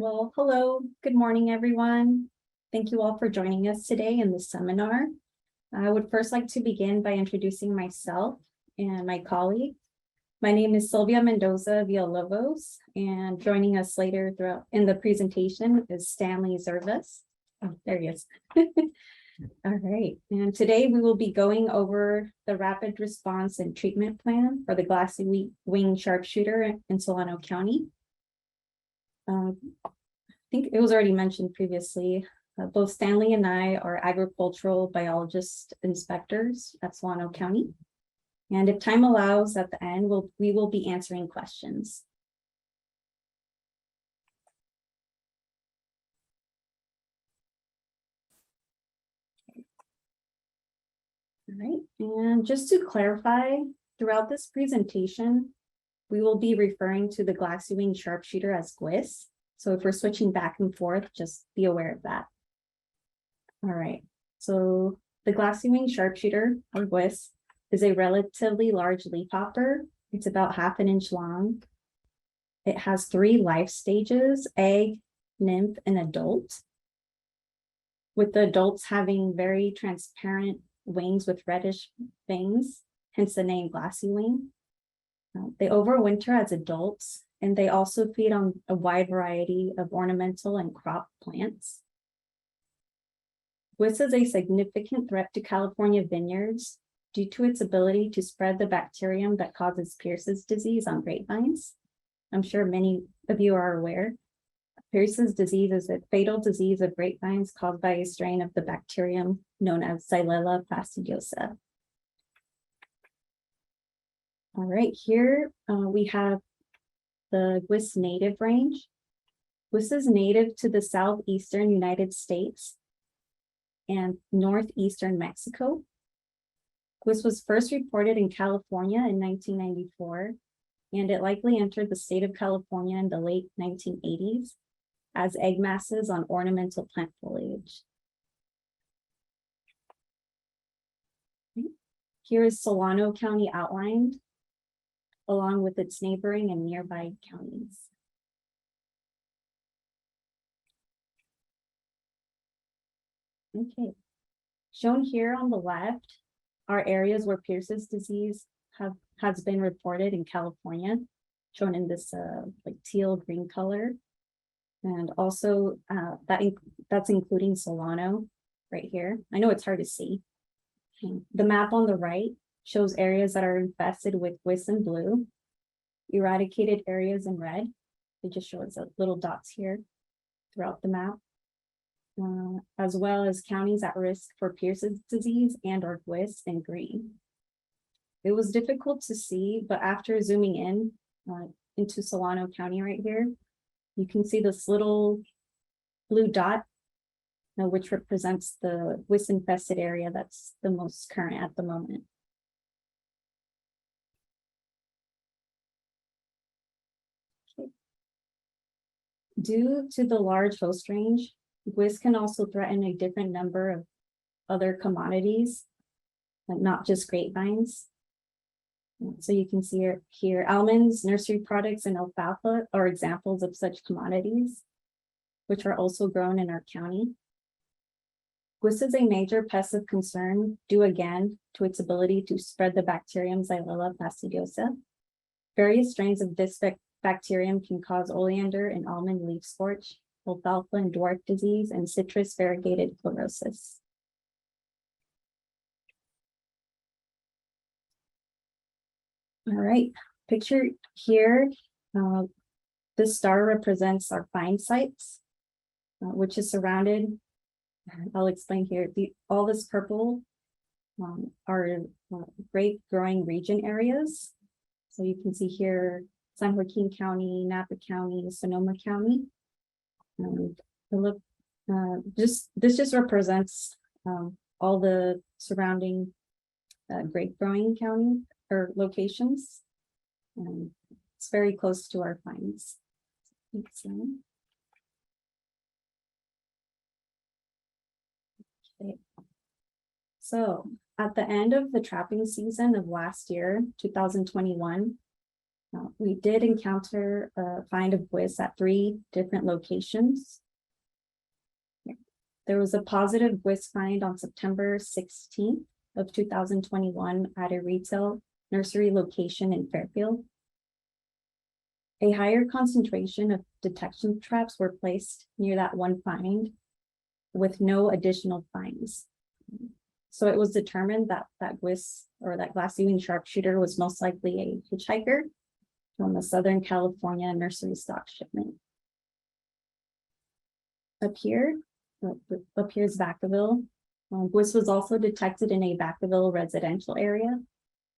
Well, hello, good morning, everyone. Thank you all for joining us today in this seminar. I would first like to begin by introducing myself and my colleague. My name is Silvia Mendoza-Villalovos, and joining us later throughout in the presentation is Stanley Zervas. Oh, there he is. All right, and today we will be going over the rapid response and treatment plan for the Glassy-Winged sharpshooter in Solano County. I think it was already mentioned previously, both Stanley and I are agricultural biologist inspectors at Solano County. And if time allows at the end, we will be answering questions. All right, and just to clarify, throughout this presentation, we will be referring to the Glassy-Winged sharpshooter as GWIS. So if we're switching back and forth, just be aware of that. All right, so the Glassy-Winged sharpshooter, or GWIS, is a relatively large leafhopper. It's about 1/2 inch long. It has 3 life stages: egg, nymph, and adult, with the adults having very transparent wings with reddish bangs, hence the name Glassy-Winged. They overwinter as adults, and they also feed on a wide variety of ornamental and crop plants. GWIS is a significant threat to California vineyards due to its ability to spread the bacterium that causes Pierce's disease on grapevines. I'm sure many of you are aware. Pierce's disease is a fatal disease of grapevines caused by a strain of the bacterium known as Xylella fastidiosa. All right, here we have the GWIS native range. GWIS is native to the southeastern United States and northeastern Mexico. GWIS was first reported in California in 1994, and it likely entered the state of California in the late 1980s as egg masses on ornamental plant foliage. Here is Solano County outlined, along with its neighboring and nearby counties. Okay, shown here on the left are areas where Pierce's disease has been reported in California, shown in this like teal green color. And also that's including Solano right here. I know it's hard to see. The map on the right shows areas that are infested with GWIS in blue, eradicated areas in red. It just shows little dots here throughout the map, as well as counties at risk for Pierce's disease and or GWIS in green. It was difficult to see, but after zooming in into Solano County right here, you can see this little blue dot, which represents the GWIS infested area that's the most current at the moment. Okay. Due to the large host range, GWIS can also threaten a different number of other commodities, not just grapevines. So you can see here, almonds, nursery products, and alfalfa are examples of such commodities, which are also grown in our county. GWIS is a major pest of concern due again to its ability to spread the bacterium Xylella fastidiosa. Various strains of this bacterium can cause oleander and almond leaf scorch, alfalfa and dwarf disease, and citrus variegated chlorosis. All right, picture here, this star represents our find sites, which is surrounded, I'll explain here, all this purple are grape growing region areas. So you can see here, San Joaquin County, Napa County, Sonoma County. And this just represents all the surrounding grape growing county or locations. It's very close to our finds. Okay. So at the end of the trapping season of last year, 2021, We did encounter a find of GWIS at 3 different locations. There was a positive GWIS find on September 16th of 2021 at a retail nursery location in Fairfield. A higher concentration of detection traps were placed near that one find with no additional finds. So it was determined that that GWIS or that glassy-winged sharpshooter was most likely a hitchhiker from the Southern California nursery stock shipment. Up here is Vacaville. GWIS was also detected in a Vacaville residential area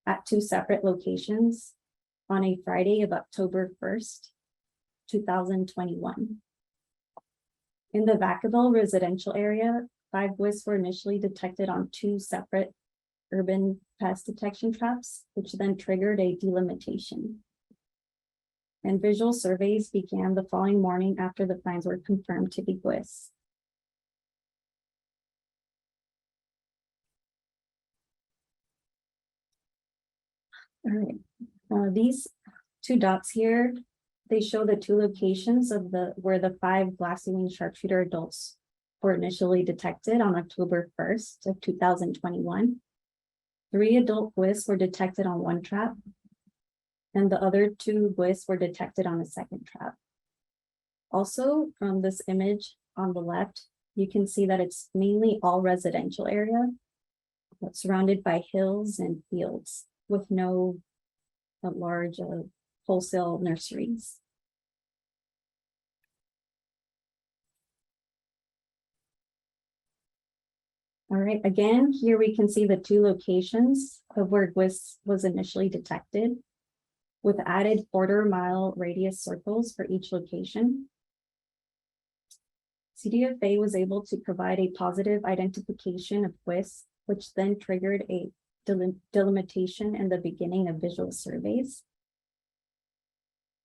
at 2 separate locations on a Friday of October 1st, 2021. In the Vacaville residential area, 5 GWIS were initially detected on 2 separate urban pest detection traps, which then triggered a delimitation. And visual surveys began the following morning after the finds were confirmed to be GWIS. All right, these 2 dots here, they show the 2 locations of where the 5 glassy-winged sharpshooter adults were initially detected on October 1st of 2021. 3 adult GWIS were detected on 1 trap, and the other 2 GWIS were detected on a 2nd trap. Also, from this image on the left, you can see that it's mainly all residential area, but surrounded by hills and fields with no large wholesale nurseries. All right, again, here we can see the 2 locations of where GWIS was initially detected, with added quarter-mile radius circles for each location. CDFA was able to provide a positive identification of GWIS, which then triggered a delimitation in the beginning of visual surveys.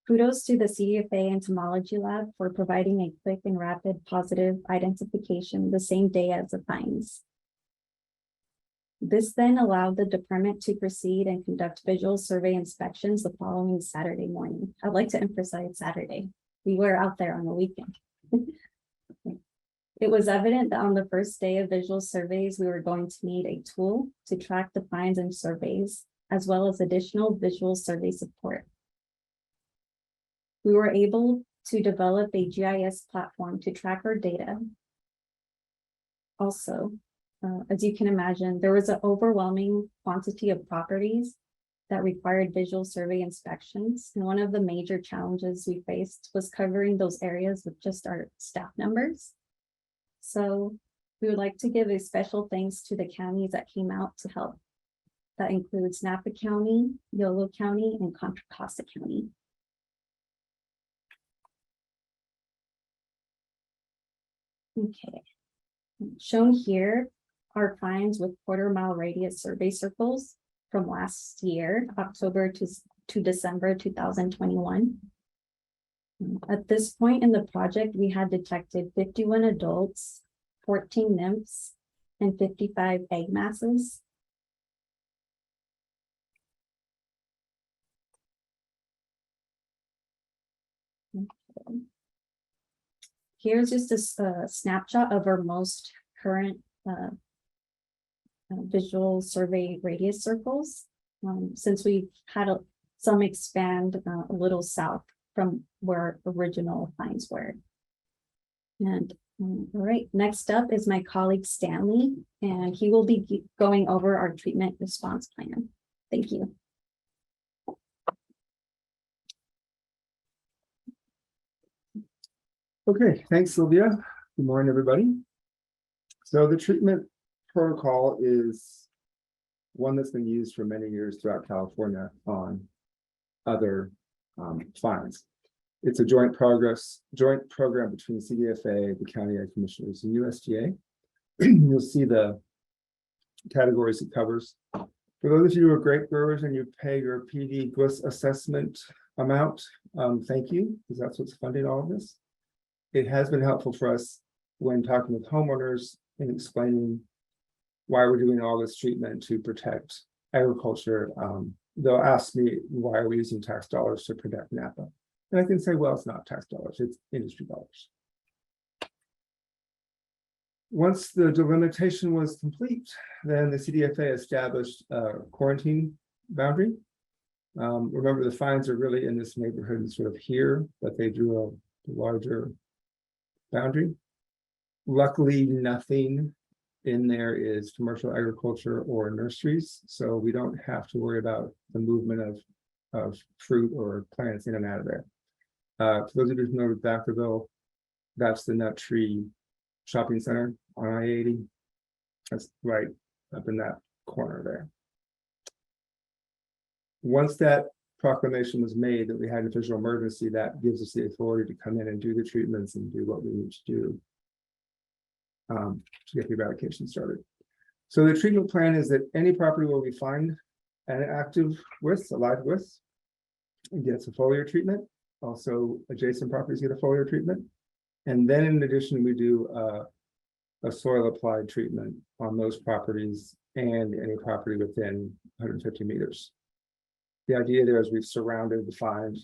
Kudos to the CDFA entomology lab for providing a quick and rapid positive identification the same day as the finds. This then allowed the department to proceed and conduct visual survey inspections the following Saturday morning. I'd like to emphasize Saturday. We were out there on the weekend. It was evident that on the first day of visual surveys, we were going to need a tool to track the finds and surveys, as well as additional visual survey support. We were able to develop a GIS platform to track our data. Also, as you can imagine, there was an overwhelming quantity of properties that required visual survey inspections. And one of the major challenges we faced was covering those areas with just our staff numbers. So we would like to give a special thanks to the counties that came out to help. That includes Napa County, Yolo County, and Contra Costa County. Okay, shown here are finds with quarter-mile radius survey circles from last year, October to December 2021. At this point in the project, we had detected 51 adults, 14 nymphs, and 55 egg masses. Okay. Here's just a snapshot of our most current visual survey radius circles, since we've had some expand a little south from where original finds were. And all right, next up is my colleague Stanley, and he will be going over our treatment response plan. Thank you. Okay, thanks, Silvia. Good morning, everybody. So the treatment protocol is one that's been used for many years throughout California on other finds. It's a joint program between CDFA, the County Ag Commissioners, and USDA. You'll see the categories it covers. For those of you who are grape growers and you pay your PD GWIS assessment amount, thank you, because that's what's funding all of this. It has been helpful for us when talking with homeowners and explaining why we're doing all this treatment to protect agriculture they'll ask me, why are we using tax dollars to protect Napa? And I can say, well, it's not tax dollars, it's industry dollars. Once the delimitation was complete, then the CDFA established a quarantine boundary. Remember, the fines are really in this neighborhood sort of here, but they drew a larger boundary. Luckily, nothing in there is commercial agriculture or nurseries, so we don't have to worry about the movement of fruit or plants in and out of there. For those of you who know Vacaville, that's the Nut Tree Shopping Center on I-80. That's right up in that corner there. Once that proclamation was made that we had an official emergency, that gives us the authority to come in and do the treatments and do what we need to do to get the eradication started. So the treatment plan is that any property where we find an active WIS, a live WIS, gets a foliar treatment. Also, adjacent properties get a foliar treatment. And then in addition, we do a soil applied treatment on those properties and any property within 150 meters. The idea there is we've surrounded the find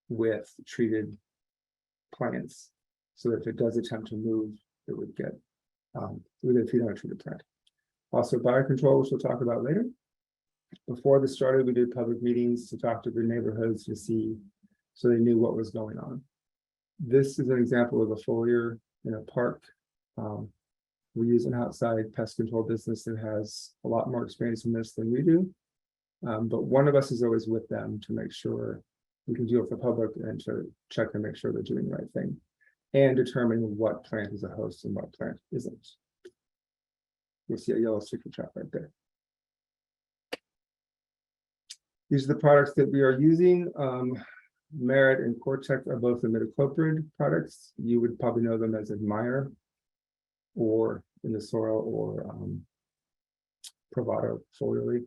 with treated plants so that if it does attempt to move, it would get feed on a treated plant. Also, biocontrol, which we'll talk about later. Before this started, we did public meetings to talk to the neighborhoods to see, so they knew what was going on. This is an example of a foliar in a park. We use an outside pest control business that has a lot more experience in this than we do. But one of us is always with them to make sure we can deal with the public and to check and make sure they're doing the right thing and determine what plant is a host and what plant isn't. You'll see a yellow sticker trap right there. These are the products that we are using. Merit and Cortec are both imidacloprid products. You would probably know them as Admire or in the soil or Provato foliarly.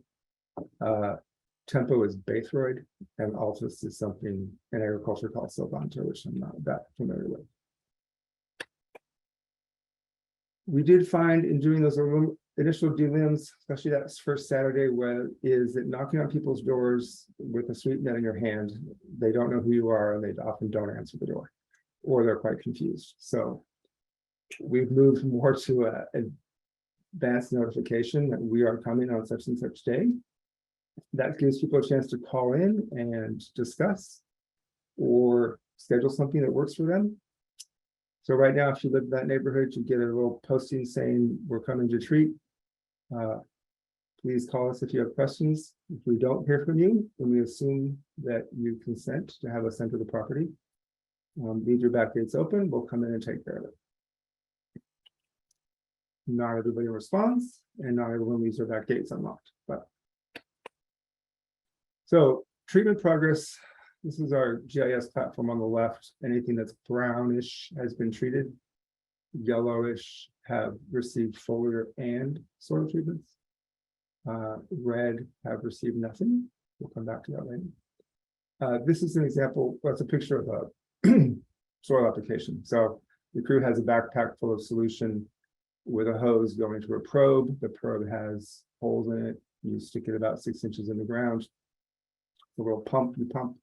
Tempo is Baythroid, and Altus is something in agriculture called Silvanta, which I'm not that familiar with. We did find in doing those initial delims, especially that first Saturday, is that knocking on people's doors with a sweet net in your hand, they don't know who you are and they often don't answer the door, or they're quite confused. So we've moved more to an advanced notification that we are coming on such and such day. That gives people a chance to call in and discuss or schedule something that works for them. So right now, if you live in that neighborhood, you get a little posting saying, we're coming to treat. Please call us if you have questions. If we don't hear from you, then we assume that you consent to have us enter the property. Leave your back gates open, we'll come in and take care of it. Not everybody responds, and not everyone leaves their back gates unlocked. But so treatment progress. This is our GIS platform on the left. Anything that's brownish has been treated. Yellowish have received foliar and soil treatments. Red have received nothing. We'll come back to that later. This is an example. Well, it's a picture of a soil application. So the crew has a backpack full of solution with a hose going to a probe. The probe has holes in it. You stick it about 6 inches in the ground. A little pump, you pump,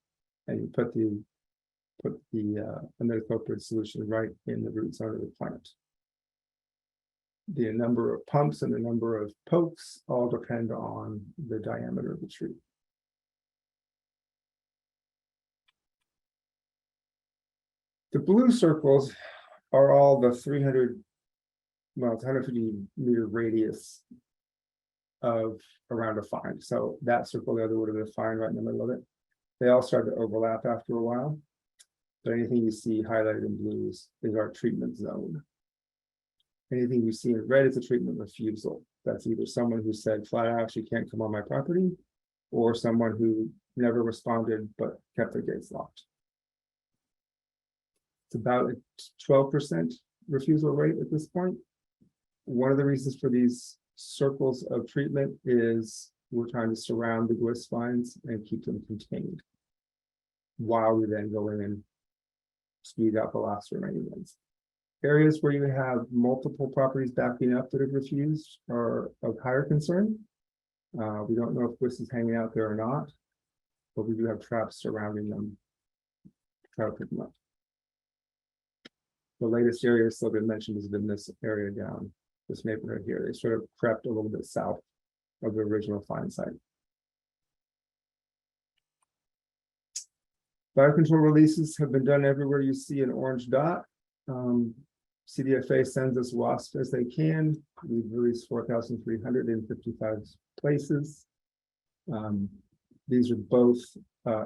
and you put the imidacloprid solution right in the root zone of the plant. The number of pumps and the number of pokes all depend on the diameter of the tree. The blue circles are all the 150 meter radius of around a find. So that circle there would have been a find right in the middle of it. They all start to overlap after a while. But anything you see highlighted in blues is our treatment zone. Anything you see in red is a treatment refusal. That's either someone who said flat out, you can't come on my property, or someone who never responded but kept their gates locked. It's about a 12% refusal rate at this point. One of the reasons for these circles of treatment is we're trying to surround the GWIS vines and keep them contained while we then go in and speed out the last remaining ones. Areas where you have multiple properties backing up that have refused are of higher concern. We don't know if Bliss is hanging out there or not, but we do have traps surrounding them. Try to pick them up. The latest area Silvia mentioned has been this area down, this neighborhood here. They sort of crept a little bit south of the original find site. Biocontrol releases have been done everywhere you see an orange dot. CDFA sends us wasps as they can. We've released 4,355 places. These are both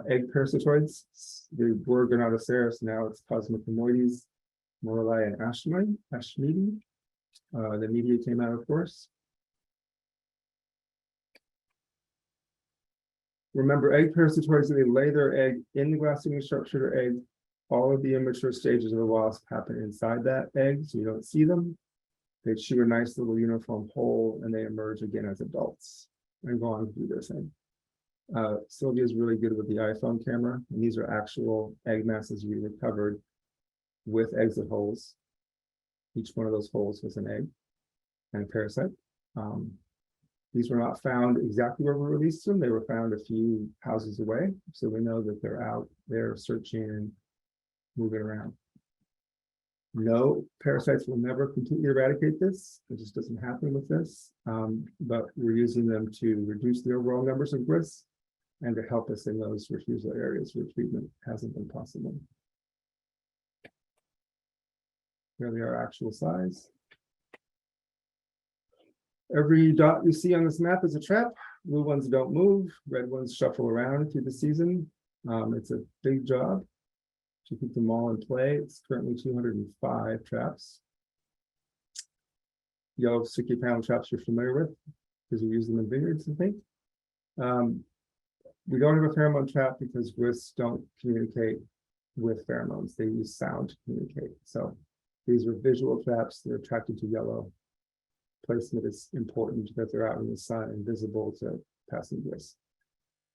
egg parasitoids. They were Gonatoceras, now it's Cosmocomoides, Morelli, and Ashmedi. The media came out, of course. Remember, egg parasitoids, they lay their egg in the glassy-winged sharpshooter egg. All of the immature stages of the wasp happen inside that egg, so you don't see them. They chew a nice little uniform hole, and they emerge again as adults and go on to do their thing. Silvia is really good with the iPhone camera, and these are actual egg masses we recovered with exit holes. Each one of those holes was an egg and a parasite. These were not found exactly where we released them. They were found a few houses away. So we know that they're out there searching and moving around. No, parasites will never completely eradicate this. It just doesn't happen with this. But we're using them to reduce the overall numbers of growths and to help us in those refusal areas where treatment hasn't been possible. Here they are, actual size. Every dot you see on this map is a trap. Blue ones don't move, red ones shuffle around through the season. It's a big job to keep them all in play. It's currently 205 traps. Yellow sticky panel traps you're familiar with because we use them in vineyards, I think. We don't have a pheromone trap because wisps don't communicate with pheromones. They use sound to communicate. So these are visual traps. They're attracted to yellow. Placement is important because they're out in the sun and visible to passing wisps.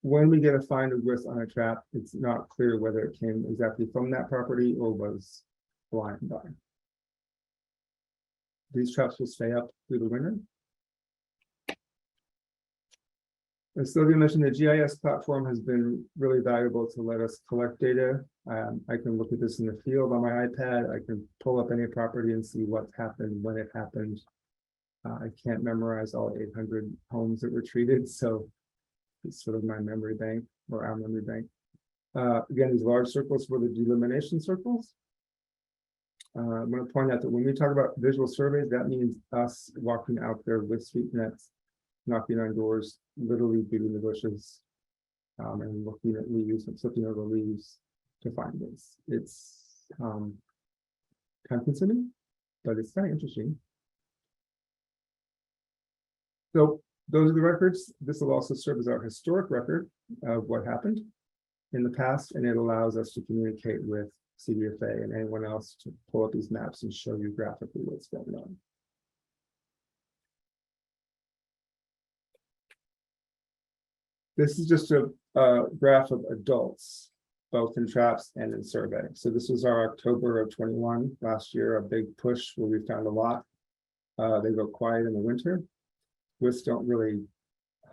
When we get a find of wisp on a trap, it's not clear whether it came exactly from that property or was blind by. These traps will stay up through the winter. As Silvia mentioned, the GIS platform has been really valuable to let us collect data. I can look at this in the field on my iPad. I can pull up any property and see what happened, when it happened. I can't memorize all 800 homes that were treated, so it's sort of my memory bank or our memory bank. Again, these large circles were the delimitation circles. I'm going to point out that when we talk about visual surveys, that means us walking out there with sweep nets, knocking on doors, literally beating the bushes, and looking at leaves and flipping over leaves to find this. It's time consuming, but it's kind of interesting. So those are the records. This will also serve as our historic record of what happened in the past, and it allows us to communicate with CDFA and anyone else to pull up these maps and show you graphically what's going on. This is just a graph of adults, both in traps and in survey. So this was our October of 21 last year, a big push where we found a lot. They go quiet in the winter. Wisps don't really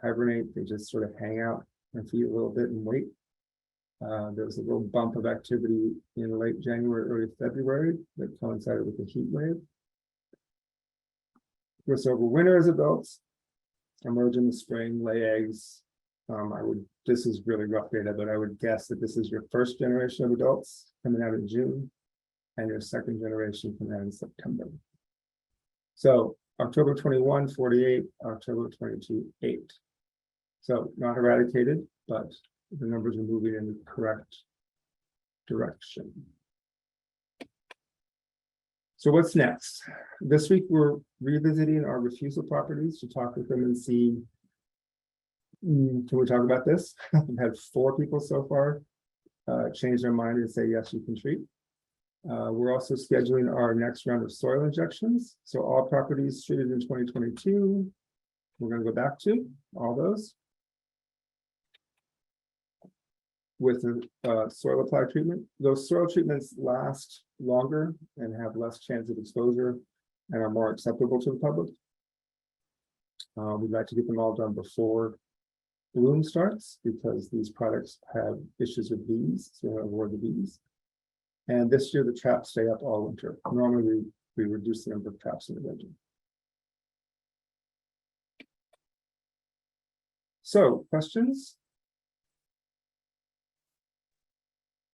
hibernate, they just sort of hang out and feed a little bit and wait. There was a little bump of activity in late January, early February that coincided with the heat wave. Wisps overwinter as adults, emerge in the spring, lay eggs. This is really rough data, but I would guess that this is your first generation of adults coming out in June and your second generation coming out in September. So October 21, 48, October 22, 8. So not eradicated, but the numbers are moving in the correct direction. So what's next? This week, we're revisiting our refusal properties to talk with them and see, can we talk about this? We've had 4 people so far change their mind and say, yes, you can treat. We're also scheduling our next round of soil injections. So all properties treated in 2022, we're going to go back to all those with the soil applied treatment. Those soil treatments last longer and have less chance of exposure and are more acceptable to the public. We'd like to get them all done before bloom starts because these products have issues with bees, so we'll avoid the bees. And this year the traps stay up all winter. Normally we reduce the number of traps in the winter. So, questions?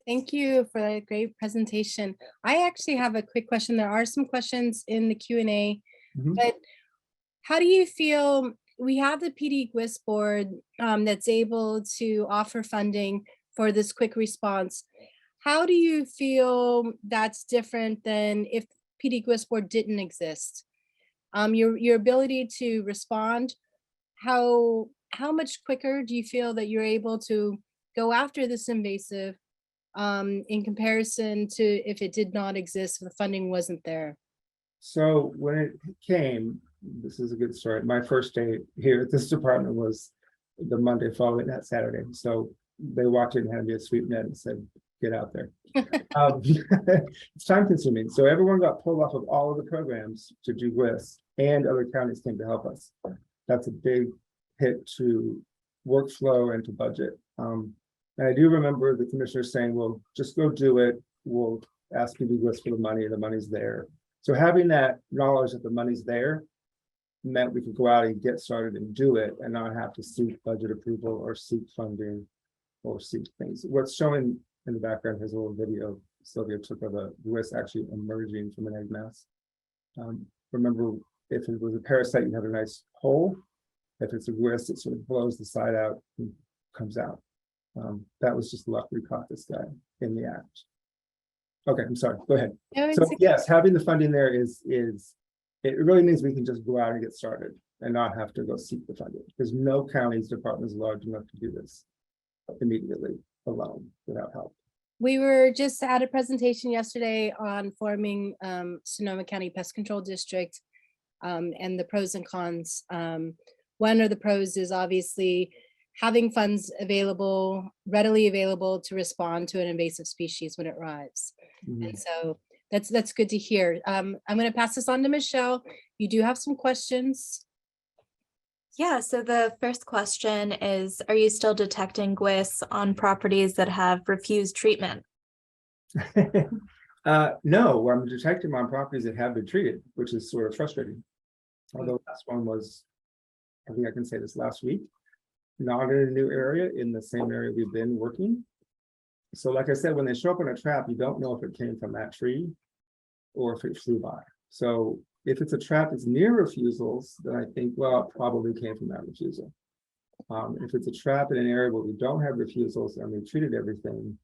Thank you for that great presentation. I actually have a quick question. There are some questions in the Q&A, but how do you feel? We have the PD GWIS board that's able to offer funding for this quick response. How do you feel that's different than if PD GWIS board didn't exist? Your ability to respond, how much quicker do you feel that you're able to go after this invasive in comparison to if it did not exist, if the funding wasn't there? So when it came, this is a good story. My first day here at this department was the Monday following that Saturday. So they walked in and handed me a sweep net and said, get out there. It's time consuming. So everyone got pulled off of all of the programs to do GWIS, and other counties came to help us. That's a big hit to workflow and to budget. And I do remember the commissioner saying, well, just go do it. We'll ask you to do GWIS for the money, and the money's there. So having that knowledge that the money's there meant we could go out and get started and do it and not have to seek budget approval or seek funding or seek things. What's showing in the background is a little video Silvia took of a GWIS actually emerging from an egg mass. Remember, if it was a parasite, you have a nice hole. If it's a GWIS, it sort of blows the side out and comes out. That was just luck we caught this guy in the act. Okay, I'm sorry, go ahead. No, So yes, having the funding there is it really means we can just go out and get started and not have to go seek the funding, because no county's department is large enough to do this immediately alone without help. We were just at a presentation yesterday on forming Sonoma County Pest Control District and the pros and cons. One of the pros is obviously having funds available, readily available to respond to an invasive species when it arrives. And so that's good to hear. I'm going to pass this on to Michelle. You do have some questions. Yeah, so the first question is, are you still detecting GWIS on properties that have refused treatment? No, I'm detecting them on properties that have been treated, which is sort of frustrating. Although last one was, I think I can say this last week, not in a new area, in the same area we've been working. So like I said, when they show up in a trap, you don't know if it came from that tree or if it flew by. So if it's a trap that's near refusals, then I think, well, it probably came from that refusal. If it's a trap in an area where we don't have refusals and we treated everything,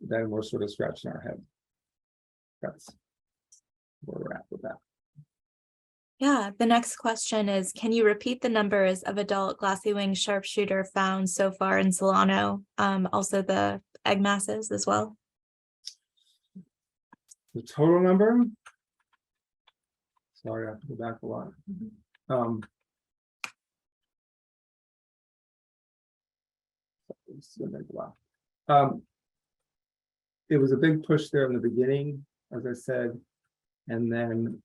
then we're sort of scratching our head. That's where we're at with that. Yeah, the next question is, can you repeat the numbers of adult glassy-winged sharpshooter found so far in Solano? Also the egg masses as well? The total number? Sorry, I have to go back a lot. It's gonna take a while. It was a big push there in the beginning, as I said, and then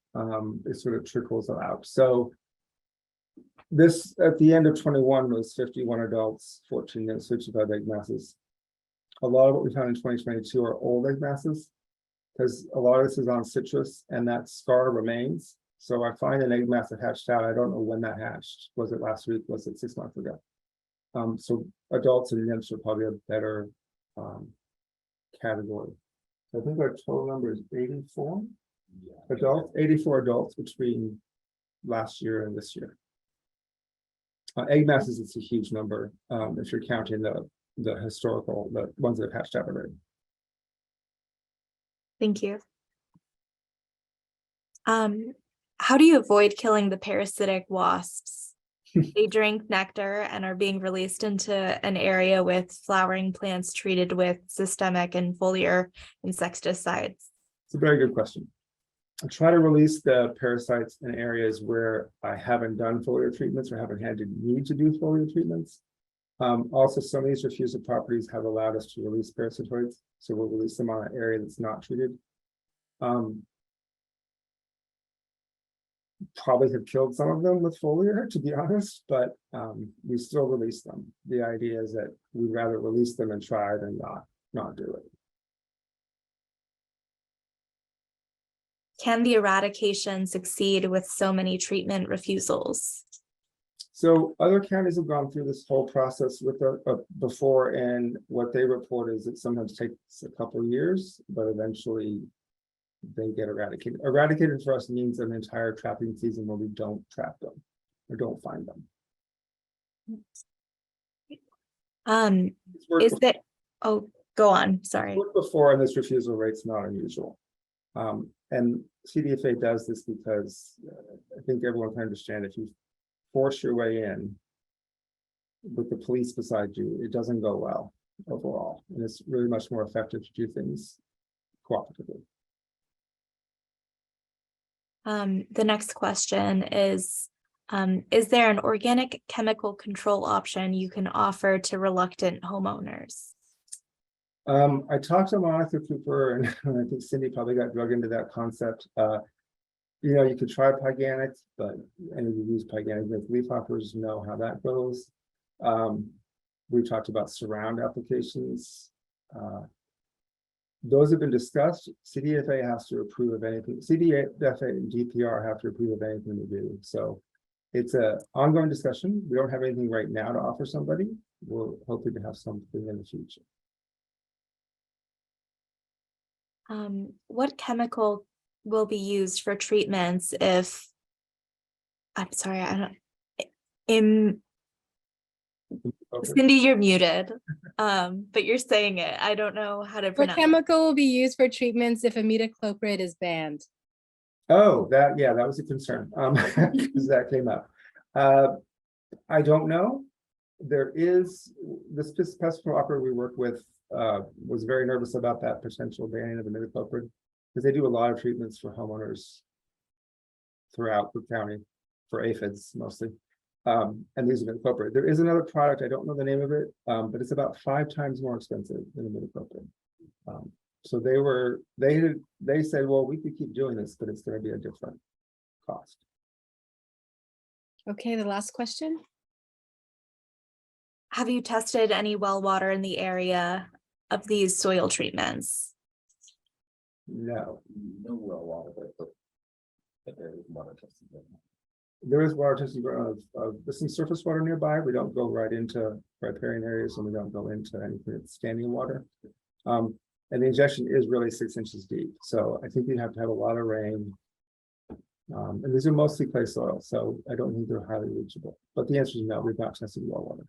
it sort of trickles out. So this at the end of 21 was 51 adults, 14 and 65 egg masses. A lot of what we found in 2022 are old egg masses, because a lot of this is on citrus and that scar remains. So I find an egg mass that hatched out. I don't know when that hatched. Was it last week? Was it 6 months ago? So adults and nymphs are probably a better category. So I think our total number is 84 adults, 84 adults between last year and this year. Egg masses, it's a huge number if you're counting the historical, the ones that have hatched out already. Thank you. How do you avoid killing the parasitic wasps? They drink nectar and are being released into an area with flowering plants treated with systemic and foliar insecticides. It's a very good question. I try to release the parasites in areas where I haven't done foliar treatments or haven't had to need to do foliar treatments. Also, some of these refusal properties have allowed us to release parasitoids, so we'll release them on an area that's not treated. probably have killed some of them with foliar, to be honest, but we still release them. The idea is that we'd rather release them and try than not do it. Can the eradication succeed with so many treatment refusals? So other counties have gone through this whole process with before, and what they report is it sometimes takes a couple of years, but eventually they get eradicated. Eradicated for us means an entire trapping season where we don't trap them or don't find them. It's worked Is that, oh, go on, sorry. worked before, and this refusal rate's not unusual. And CDFA does this because I think everyone can understand if you force your way in with the police beside you, it doesn't go well overall. And it's really much more effective to do things cooperatively. The next question is there an organic chemical control option you can offer to reluctant homeowners? I talked to Monica Cooper, and I think Cindy probably got drug into that concept. You could try Pyganics, but any of you use Pyganic with leafhoppers know how that goes. We talked about surround applications. Those have been discussed. CDFA has to approve of anything. CDFA and DPR have to approve of anything we do. So it's an ongoing discussion. We don't have anything right now to offer somebody. We're hoping to have something in the future. What chemical will be used for treatments if, I'm sorry, Cindy, you're muted, but you're saying it. I don't know how to What pronounce it. chemical will be used for treatments if imidacloprid is banned? Oh, that was a concern, because that came up. I don't know. There is this pest control operator we work with was very nervous about that potential banning of imidacloprid because they do a lot of treatments for homeowners throughout the county for aphids mostly. And these are imidacloprid. There is another product, I don't know the name of it, but it's about 5 times more expensive than imidacloprid. So they said, well, we could keep doing this, but it's going to be a different cost. Okay, the last question. Have you tested any well water in the area of these soil treatments? No well water, but there is water testing. There is water testing. There's some surface water nearby. We don't go right into riparian areas, and we don't go into anything that's standing water. And the injection is really 6 inches deep. So I think you have to have a lot of rain. And these are mostly clay soil, so I don't think they're highly reachable. But the answer is no, we've not tested well water.